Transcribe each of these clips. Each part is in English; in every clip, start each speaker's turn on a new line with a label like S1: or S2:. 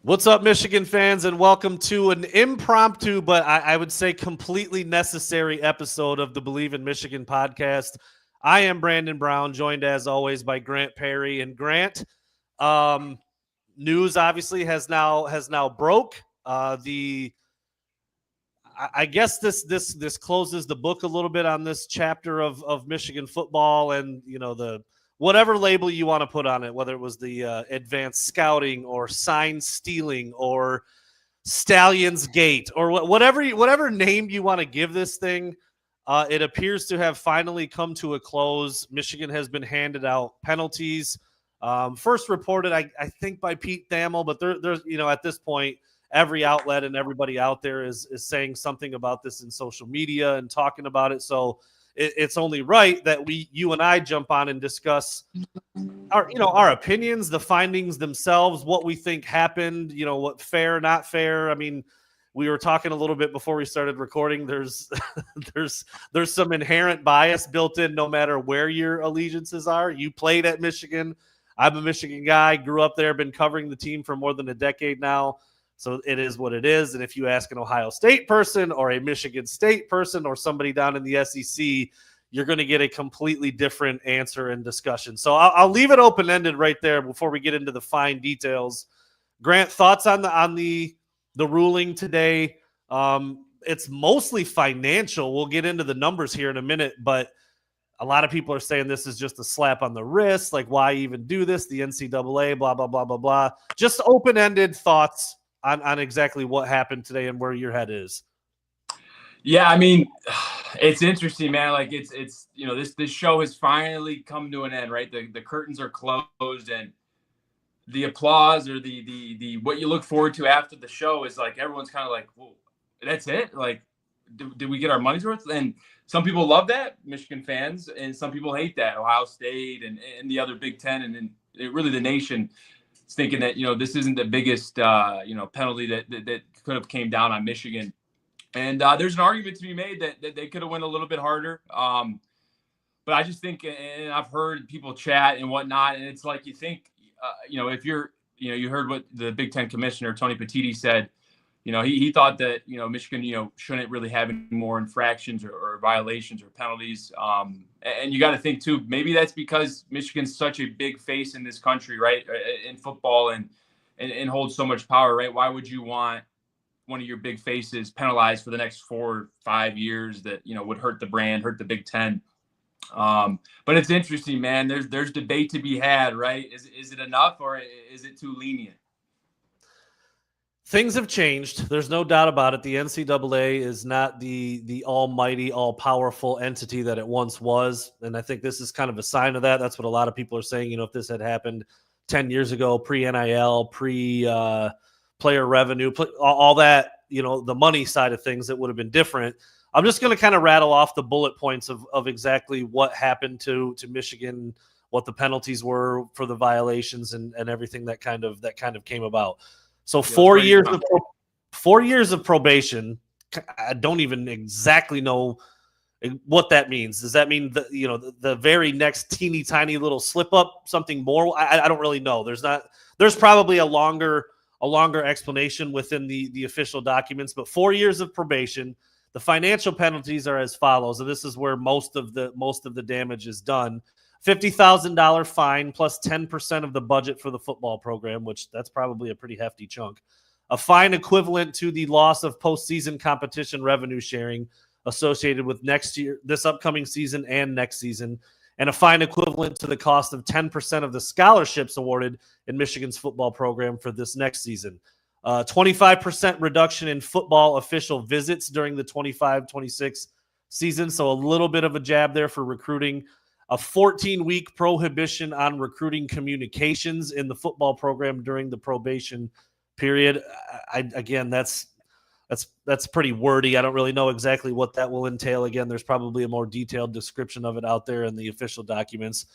S1: What's up, Michigan fans, and welcome to an impromptu, but I would say completely necessary episode of the Bleav in Michigan podcast. I am Brandon Brown, joined as always by Grant Perry. And Grant, news obviously has now broke. I guess this closes the book a little bit on this chapter of Michigan football, and the whatever label you want to put on it, whether it was the advanced scouting or sign stealing or Stallions Gate or whatever name you want to give this thing, it appears to have finally come to a close. Michigan has been handed out penalties. First reported, I think, by Pete Thamel, but there's at this point, every outlet and everybody out there is saying something about this in social media and talking about it. So it's only right that you and I jump on and discuss our opinions, the findings themselves, what we think happened, what fair, not fair. I mean, we were talking a little bit before we started recording. There's some inherent bias built in no matter where your allegiances are. You played at Michigan. I'm a Michigan guy, grew up there, been covering the team for more than a decade now. So it is what it is. And if you ask an Ohio State person or a Michigan State person or somebody down in the SEC, you're going to get a completely different answer and discussion. So I'll leave it open-ended right there before we get into the fine details. Grant, thoughts on the ruling today? It's mostly financial. We'll get into the numbers here in a minute, but a lot of people are saying this is just a slap on the wrist. Like, why even do this? The NCAA, blah, blah, blah, blah, blah. Just open-ended thoughts on exactly what happened today and where your head is.
S2: Yeah, I mean, it's interesting, man. Like it's this show has finally come to an end, right? The curtains are closed, and the applause or the what you look forward to after the show is like everyone's kind of like, well, that's it. Like, did we get our money's worth? And some people love that, Michigan fans, and some people hate that, Ohio State and the other Big Ten, and really the nation is thinking that this isn't the biggest penalty that could have came down on Michigan. And there's an argument to be made that they could have went a little bit harder. But I just think, and I've heard people chat and whatnot, and it's like you think, if you heard what the Big Ten commissioner, Tony Petitti, said, he thought that, Michigan, shouldn't really have any more infractions or violations or penalties. And you got to think, too, maybe that's because Michigan's such a big face in this country, right, in football and holds so much power, right? Why would you want one of your big faces penalized for the next 4 or 5 years that would hurt the brand, hurt the Big Ten? But it's interesting, man. There's debate to be had, right? Is it enough or is it too lenient?
S1: Things have changed. There's no doubt about it. The NCAA is not the almighty, all-powerful entity that it once was, and I think this is kind of a sign of that. That's what a lot of people are saying. If this had happened 10 years ago, pre-NIL, player revenue, all that, the money side of things, it would have been different. I'm just going to kind of rattle off the bullet points of exactly what happened to Michigan, what the penalties were for the violations and everything that kind of came about. So 4 years of probation. I don't even exactly know what that means. Does that mean the very next teeny tiny little slip up, something more? I don't really know. There's probably a longer explanation within the official documents, but 4 years of probation. The financial penalties are as follows, and this is where most of the damage is done. $50,000 fine plus 10% of the budget for the football program, which that's probably a pretty hefty chunk. A fine equivalent to the loss of postseason competition revenue sharing associated with this upcoming season and next season, and a fine equivalent to the cost of 10% of the scholarships awarded in Michigan's football program for this next season. 25% reduction in football official visits during the 25-26 season, so a little bit of a jab there for recruiting. A 14-week prohibition on recruiting communications in the football program during the probation period. Again, that's pretty wordy. I don't really know exactly what that will entail. Again, there's probably a more detailed description of it out there in the official documents.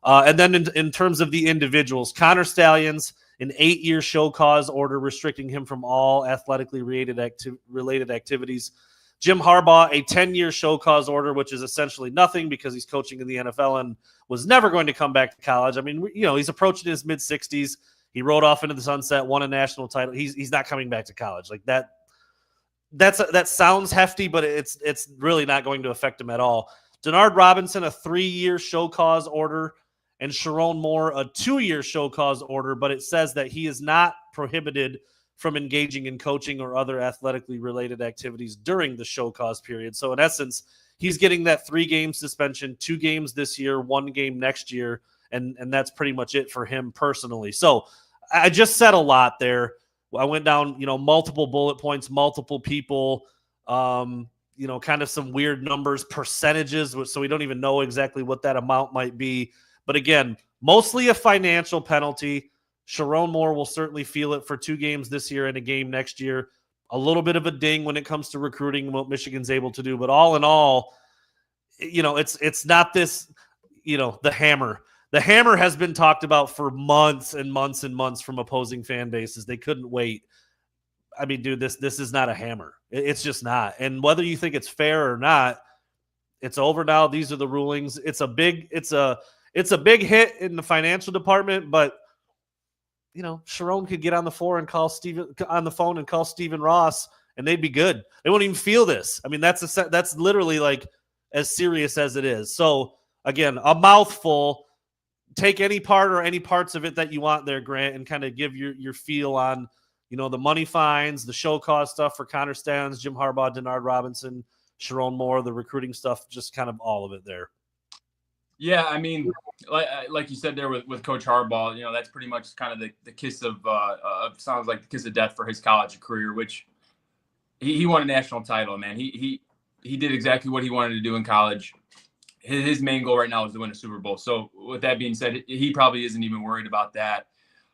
S1: And then in terms of the individuals, Connor Stalions, an 8-year show cause order restricting him from all athletically related activities. Jim Harbaugh, a 10-year show cause order, which is essentially nothing because he's coaching in the NFL and was never going to come back to college. I mean, he's approaching his mid-60s. He rode off into the sunset, won a national title. He's not coming back to college. Like that sounds hefty, but it's really not going to affect him at all. Denard Robinson, a 3-year show cause order, and Sharon Moore, a 2-year show cause order, but it says that he is not prohibited from engaging in coaching or other athletically related activities during the show cause period. So in essence, he's getting that 3-game suspension, 2 games this year, 1 game next year, and that's pretty much it for him personally. So I just said a lot there. I went down, multiple bullet points, multiple people, kind of some weird numbers, percentages, so we don't even know exactly what that amount might be. But again, mostly a financial penalty. Sharon Moore will certainly feel it for 2 games this year and a game next year. A little bit of a ding when it comes to recruiting and what Michigan's able to do. But all in all, it's not this, the hammer. The hammer has been talked about for months and months and months from opposing fan bases. They couldn't wait. I mean, dude, this is not a hammer. It's just not. And whether you think it's fair or not, it's over now. These are the rulings. It's a big hit in the financial department, but Sharon could get on the phone and call Stephen Ross, and they'd be good. They won't even feel this. I mean, that's literally like as serious as it is. So again, a mouthful. Take any part or any parts of it that you want there, Grant, and kind of give your feel on, the money fines, the show cause stuff for Connor Stans, Jim Harbaugh, Denard Robinson, Sharon Moore, the recruiting stuff, just kind of all of it there.
S2: Yeah, I mean, like you said there with Coach Harbaugh, that's pretty much kind of the kiss of sounds like the kiss of death for his college career, which he won a national title, man. He did exactly what he wanted to do in college. His main goal right now is to win a Super Bowl. So with that being said, he probably isn't even worried about that.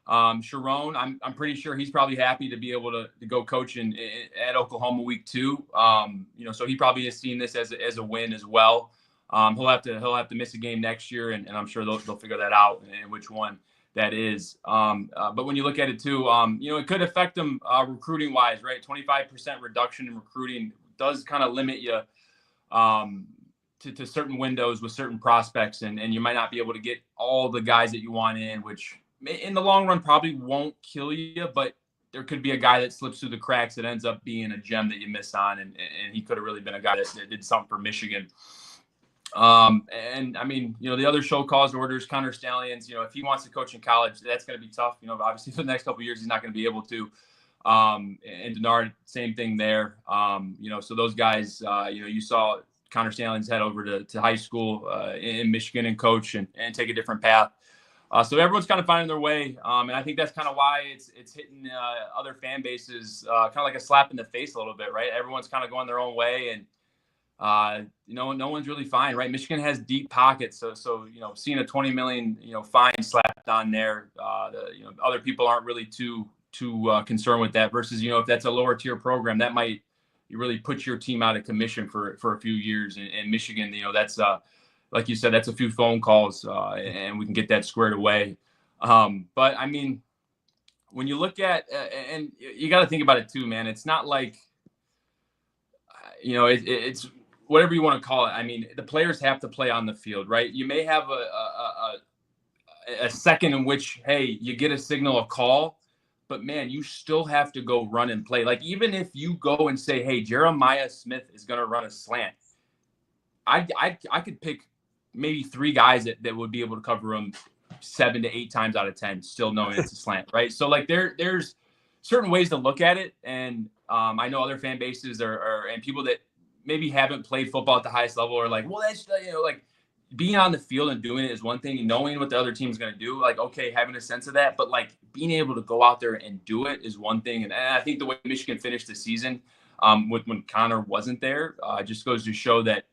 S2: Sharon, I'm pretty sure he's probably happy to be able to go coach at Oklahoma week 2. So he probably has seen this as a win as well. He'll have to miss a game next year, and I'm sure they'll figure that out and which one that is. But when you look at it too, it could affect them recruiting wise, right? 25% reduction in recruiting does kind of limit you to certain windows with certain prospects, and you might not be able to get all the guys that you want in, which in the long run probably won't kill you, but there could be a guy that slips through the cracks that ends up being a gem that you miss on, and he could have really been a guy that did something for Michigan. And I mean, the other show cause orders, Connor Stallions, if he wants to coach in college, that's going to be tough. Obviously for the next couple of years, he's not going to be able to. And Denard, same thing there. So those guys, you saw Connor Stallions head over to high school in Michigan and coach and take a different path. So everyone's kind of finding their way. And I think that's kind of why it's hitting other fan bases kind of like a slap in the face a little bit, right? Everyone's kind of going their own way, and no one's really fine, right? Michigan has deep pockets, so seeing a $20 million fine slapped on there, other people aren't really too concerned with that. Versus if that's a lower tier program, that might really put your team out of commission for a few years. And Michigan, that's like you said, that's a few phone calls, and we can get that squared away. But I mean, when you look at and you got to think about it too, man. It's not like it's whatever you want to call it. I mean, the players have to play on the field, right? You may have a second in which, hey, you get a signal, a call, but man, you still have to go run and play. Like, even if you go and say, hey, Jeremiah Smith is going to run a slant, I could pick maybe 3 guys that would be able to cover him 7 to 8 times out of 10, still knowing it's a slant, right? So like there's certain ways to look at it. And I know other fan bases and people that maybe haven't played football at the highest level are like, well, that's, like being on the field and doing it is one thing, and knowing what the other team is going to do, like, okay, having a sense of that, but like being able to go out there and do it is one thing. And I think the way Michigan finished the season when Connor wasn't there just goes to show that,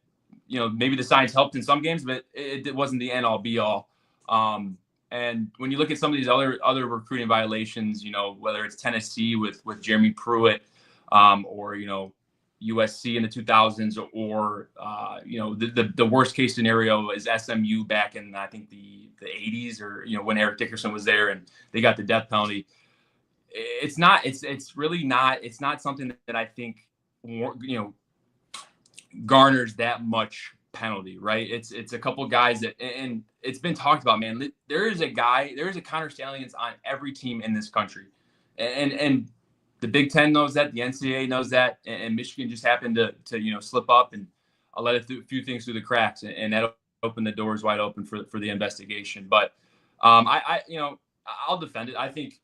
S2: maybe the science helped in some games, but it wasn't the end all be all. And when you look at some of these other recruiting violations, whether it's Tennessee with Jeremy Pruitt, or, USC in the 2000s, or, the worst case scenario is SMU back in, I think, the 80s, or, when Eric Dickerson was there and they got the death penalty. It's not something that I think, garners that much penalty, right? It's a couple guys that, and it's been talked about, man. There is a Connor Stallions on every team in this country, and the Big Ten knows that, the NCAA knows that, and Michigan just happened to slip up and let a few things through the cracks, and that opened the doors wide open for the investigation. But I'll defend it. I think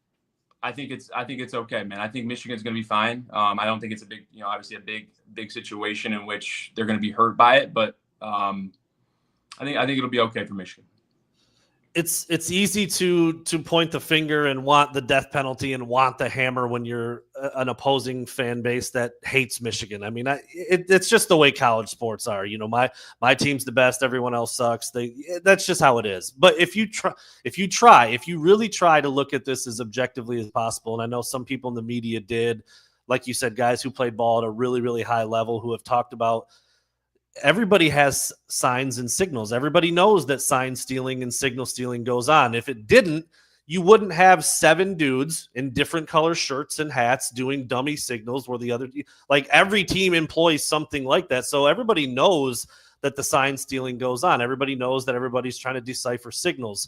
S2: it's okay, man. I think Michigan's going to be fine. I don't think it's a big, obviously a big situation in which they're going to be hurt by it, but I think it'll be okay for Michigan.
S1: It's easy to point the finger and want the death penalty and want the hammer when you're an opposing fan base that hates Michigan. I mean, it's just the way college sports are. My team's the best, everyone else sucks. That's just how it is. But if you really try to look at this as objectively as possible, and I know some people in the media did, like you said, guys who played ball at a really, really high level who have talked about, everybody has signs and signals. Everybody knows that sign stealing and signal stealing goes on. If it didn't, you wouldn't have 7 dudes in different color shirts and hats doing dummy signals where the other, like every team employs something like that. So everybody knows that the sign stealing goes on. Everybody knows that everybody's trying to decipher signals.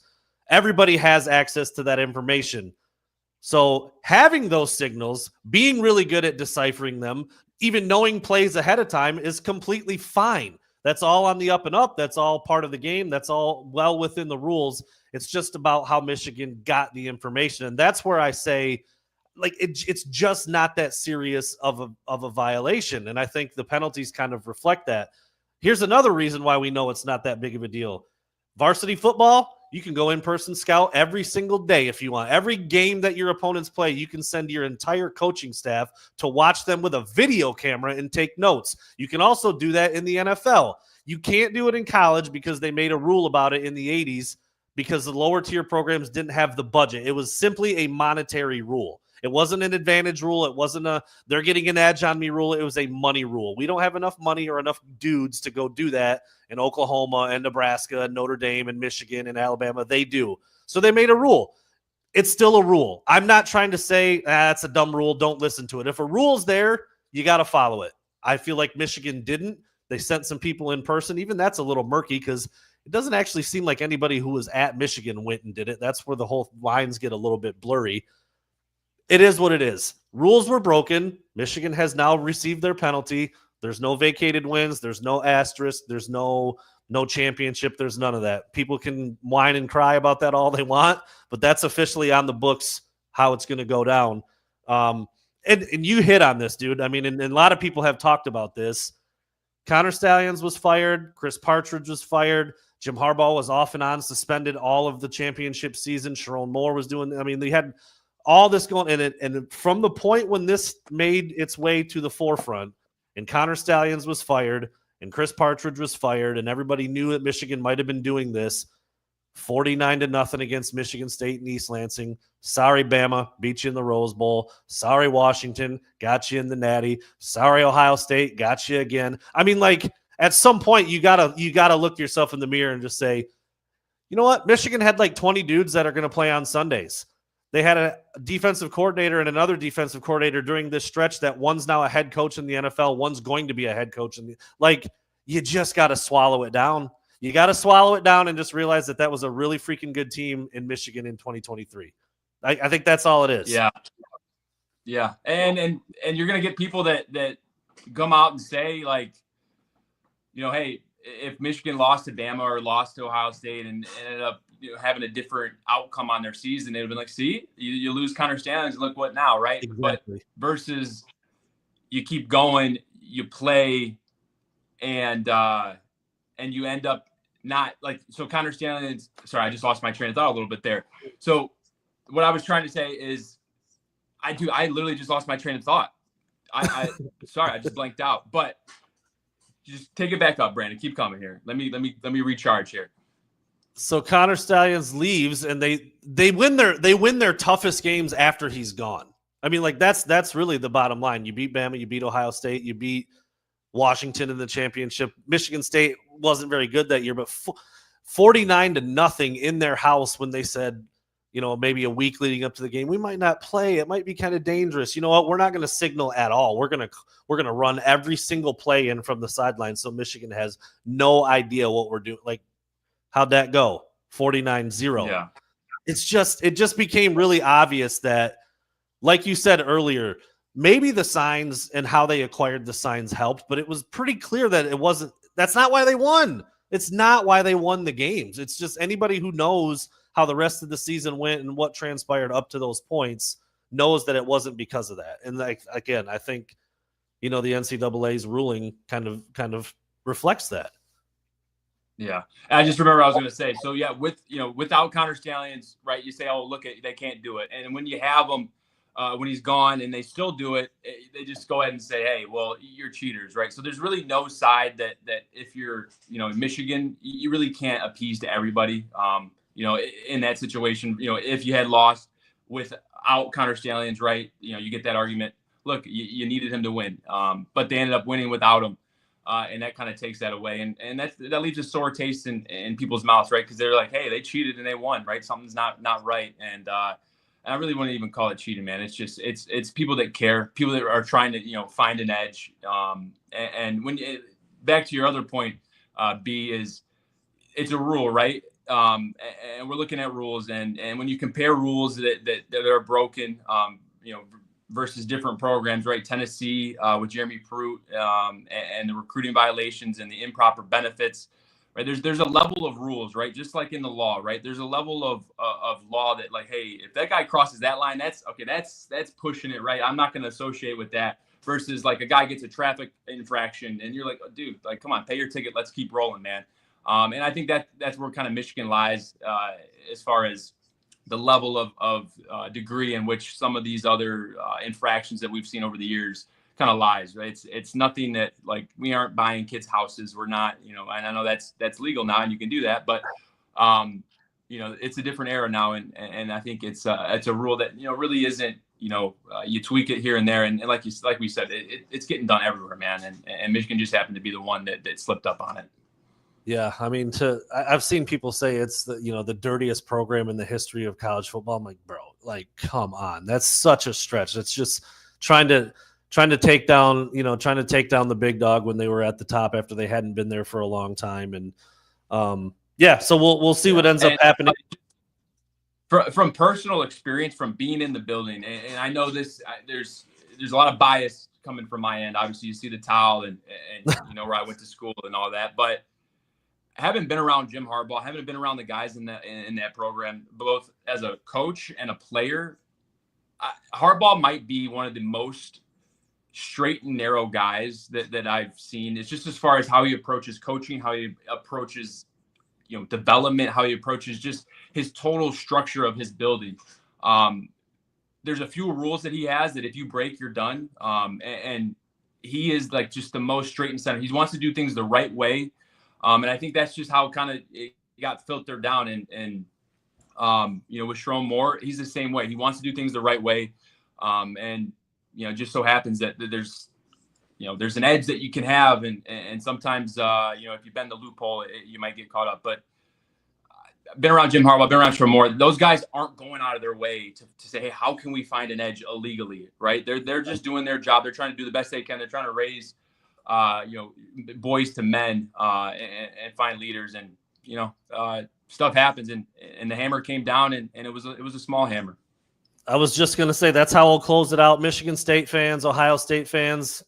S1: Everybody has access to that information. So having those signals, being really good at deciphering them, even knowing plays ahead of time is completely fine. That's all on the up and up. That's all part of the game. That's all well within the rules. It's just about how Michigan got the information. And that's where I say, like, it's just not that serious of a violation. And I think the penalties kind of reflect that. Here's another reason why we know it's not that big of a deal. Varsity football, you can go in-person scout every single day if you want. Every game that your opponents play, you can send your entire coaching staff to watch them with a video camera and take notes. You can also do that in the NFL. You can't do it in college because they made a rule about it in the 80s because the lower tier programs didn't have the budget. It was simply a monetary rule. It wasn't an advantage rule. It wasn't a they're getting an edge on me rule. It was a money rule. We don't have enough money or enough dudes to go do that in Oklahoma and Nebraska and Notre Dame and Michigan and Alabama. They do. So they made a rule. It's still a rule. I'm not trying to say that's a dumb rule. Don't listen to it. If a rule's there, you got to follow it. I feel like Michigan didn't. They sent some people in person. Even that's a little murky because it doesn't actually seem like anybody who was at Michigan went and did it. That's where the whole lines get a little bit blurry. It is what it is. Rules were broken. Michigan has now received their penalty. There's no vacated wins. There's no asterisk. There's no championship. There's none of that. People can whine and cry about that all they want, but that's officially on the books how it's going to go down. And you hit on this, dude. I mean, and a lot of people have talked about this. Connor Stallions was fired. Chris Partridge was fired. Jim Harbaugh was off and on suspended all of the championship season. Sharon Moore was doing. I mean, they had all this going, and from the point when this made its way to the forefront, and Connor Stallions was fired, and Chris Partridge was fired, and everybody knew that Michigan might have been doing this, 49-0 against Michigan State and East Lansing. Sorry, Bama, beat you in the Rose Bowl. Sorry, Washington, got you in the Natty. Sorry, Ohio State, got you again. I mean, like, at some point, you gotta look yourself in the mirror and just say, you know what? Michigan had like 20 dudes that are going to play on Sundays. They had a defensive coordinator and another defensive coordinator during this stretch that one's now a head coach in the NFL. One's going to be a head coach. You just got to swallow it down. You got to swallow it down and just realize that was a really freaking good team in Michigan in 2023. I think that's all it is.
S2: Yeah. Yeah. And you're going to get people that come out and say, like, hey, if Michigan lost to Bama or lost to Ohio State and ended up having a different outcome on their season, they'd have been like, see, you lose Connor Stallions, and look what now, right?
S1: Exactly.
S2: But versus you keep going, you play, and you end up not like, so Connor Stallions, sorry, I just lost my train of thought a little bit there. So what I was trying to say is I literally just lost my train of thought. Sorry, I just blanked out. But just take it back up, Brandon. Keep coming here. Let me recharge here.
S1: So Connor Stallions leaves, and they win their toughest games after he's gone. I mean, like that's really the bottom line. You beat Bama, you beat Ohio State, you beat Washington in the championship. Michigan State wasn't very good that year, but 49-0 in their house when they said, maybe a week leading up to the game, we might not play. It might be kind of dangerous. You know what? We're not going to signal at all. We're going to run every single play in from the sideline. So Michigan has no idea what we're doing. Like, how'd that go? 49-0.
S2: Yeah.
S1: It just became really obvious that, like you said earlier, maybe the signs and how they acquired the signs helped, but it was pretty clear that that's not why they won. It's not why they won the games. It's just anybody who knows how the rest of the season went and what transpired up to those points knows that it wasn't because of that. And again, I think, the NCAA's ruling kind of reflects that.
S2: Yeah. And I just remember I was going to say, so yeah, without Connor Stallions, right, you say, oh, look, they can't do it. And when you have them, when he's gone and they still do it, they just go ahead and say, hey, well, you're cheaters, right? So there's really no side that if you're, in Michigan, you really can't appease to everybody. In that situation, if you had lost without Connor Stallions, right, you get that argument. Look, you needed him to win, but they ended up winning without him. And that kind of takes that away. And that leaves a sore taste in people's mouths, right? Because they're like, hey, they cheated and they won, right? Something's not right. And I really wouldn't even call it cheating, man. It's just it's people that care, people that are trying to find an edge. And when back to your other point, B, is it's a rule, right? And we're looking at rules, and when you compare rules that are broken, versus different programs, right? Tennessee with Jeremy Pruitt and the recruiting violations and the improper benefits. Right, there's a level of rules, right? Just like in the law, right? There's a level of law that, like, hey, if that guy crosses that line, that's pushing it, right? I'm not going to associate with that. Versus like a guy gets a traffic infraction, and you're like, oh, dude, like, come on, pay your ticket, let's keep rolling, man. And I think that's where kind of Michigan lies as far as the level of degree in which some of these other infractions that we've seen over the years kind of lies, right? It's nothing that, like, we aren't buying kids' houses. We're not, and I know that's legal now and you can do that, but it's a different era now, and I think it's a rule that really isn't, you tweak it here and there, and like we said, it's getting done everywhere, man, and Michigan just happened to be the one that slipped up on it.
S1: Yeah, I mean, I've seen people say it's the dirtiest program in the history of college football. I'm like, bro, like, come on, that's such a stretch. It's just trying to take down the big dog when they were at the top after they hadn't been there for a long time. And so we'll see what ends up happening.
S2: From personal experience, from being in the building, and I know this, there's a lot of bias coming from my end. Obviously, you see the towel and where I went to school and all that, but I haven't been around Jim Harbaugh. I haven't been around the guys in that program, both as a coach and a player. Harbaugh might be one of the most straight and narrow guys that I've seen. It's just as far as how he approaches coaching, how he approaches, development, how he approaches just his total structure of his building. There's a few rules that he has that if you break, you're done. And he is like just the most straight and center. He wants to do things the right way. And I think that's just how kind of it got filtered down. And with Sharon Moore, he's the same way. He wants to do things the right way. And just so happens that there's an edge that you can have. And sometimes, if you bend the loophole, you might get caught up. But I've been around Jim Harbaugh, I've been around Sharon Moore. Those guys aren't going out of their way to say, hey, how can we find an edge illegally, right? They're just doing their job. They're trying to do the best they can. They're trying to raise boys to men and find leaders, and stuff happens, and the hammer came down, and it was a small hammer.
S1: I was just gonna say that's how we'll close it out. Michigan State fans, Ohio State fans,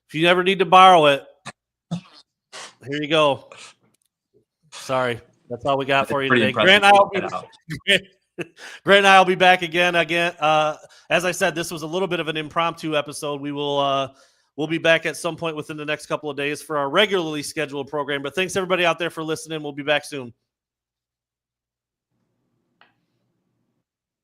S1: if you ever need to borrow it, here you go. Sorry, that's all we got for you today. Grant and I will be back again. As I said, this was a little bit of an impromptu episode. We'll be back at some point within the next couple of days for our regularly scheduled program. But thanks everybody out there for listening. We'll be back soon.